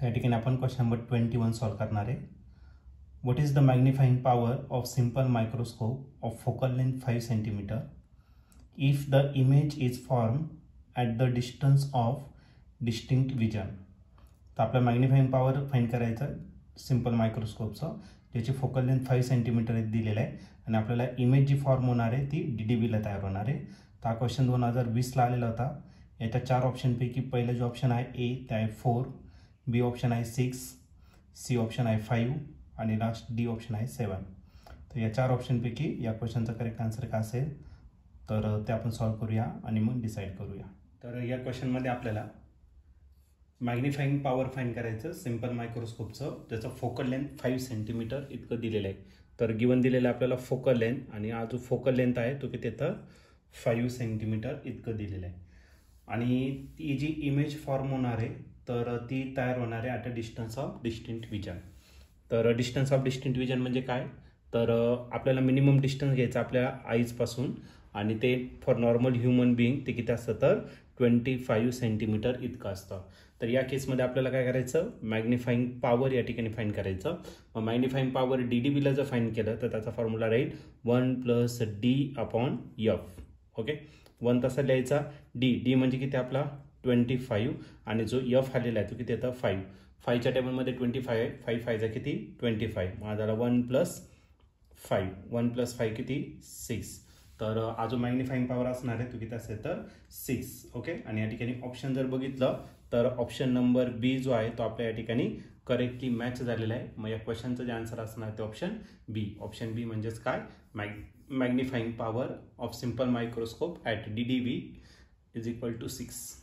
त्या ठिकाणी आपण क्वेश्चन नंबर 21 सॉल्व करणार आहे. What is the magnifying power of simple microscope of focal length 5 centimetre if the image is form at the distance of distinct vision. तर आपलं magnifying power find करायचं simple मायक्रोस्कोपचं, ज्याची focal length 5 centimetre दिलेलं आहे आणि आपल्याला इमेज जी form होणार आहे ती DDBला तयार होणार आहे. तर हा क्वेश्चन 2020ला आलेला होता. याच्या 4 ऑप्शनपैकी पहिलं जो ऑप्शन आहे ए ते आहे 4, बी ऑप्शन आहे 6, सी ऑप्शन आहे 5 आणि लास्ट डी ऑप्शन आहे 7. तर या 4 ऑप्शनपैकी या क्वेश्चनचा करेक्ट आन्सर काय असेल तर ते आपण सॉल्व करूया आणि मग डिसाईड करूया. तर या क्वेश्चनमध्ये आपल्याला मॅग्निफाइंग पॉवर फाइंड करायचं सिंपल मायक्रोस्कोपचं, त्याचं फोकल लेंथ 5 सेंटीमीटर इतकं दिलेलं आहे. तर गिवन दिलेलं आहे आपल्याला फोकल लेंथ आणि हा जो फोकल लेंथ आहे तो किती तर 5 सेंटीमीटर इतकं दिलेलं आहे. आणि ती जी इमेज फॉर्म होणार आहे तर ती तयार होणार आहे at a distance of distinct vision. तर डिस्टन्स ऑफ डिस्टिंक्ट विजन म्हणजे काय, तर आपल्याला मिनिमम डिस्टन्स घ्यायचं आपल्या आईजपासून आणि ते फॉर नॉर्मल ह्युमन बिईंग ते किती असतं तर 25 सेंटीमीटर इतकं असतं. तर या केसमध्ये आपल्याला काय करायचं, मॅग्निफाइंग पॉवर या ठिकाणी फाइंड करायचं. मग मॅग्निफाइंग पॉवर DDBला जर फाइंड केलं तर त्याचा फॉर्म्युला राहील 1 + D/F. ओके, 1 तसा लिहायचा, डी म्हणजे किती आपला 25 आणि जो F आलेला आहे तो किती येतं 5. 5च्या टेबलमध्ये 25 आहे, 5 5चा किती 25. मग झाला 1 + 5, 1 + 5 किती 6. तर हा जो मॅग्निफाइंग पॉवर असणार आहे तो किती असेल तर 6. ओके, आणि या ठिकाणी ऑप्शन जर बघितलं तर ऑप्शन नंबर बी जो आहे तो आपल्या या ठिकाणी करेक्टली मॅच झालेला आहे. मग या क्वेश्चनचं जे आन्सर असणार ते ऑप्शन बी. ऑप्शन बी म्हणजेच काय, magnifying power of simple microscope at DDB = 6.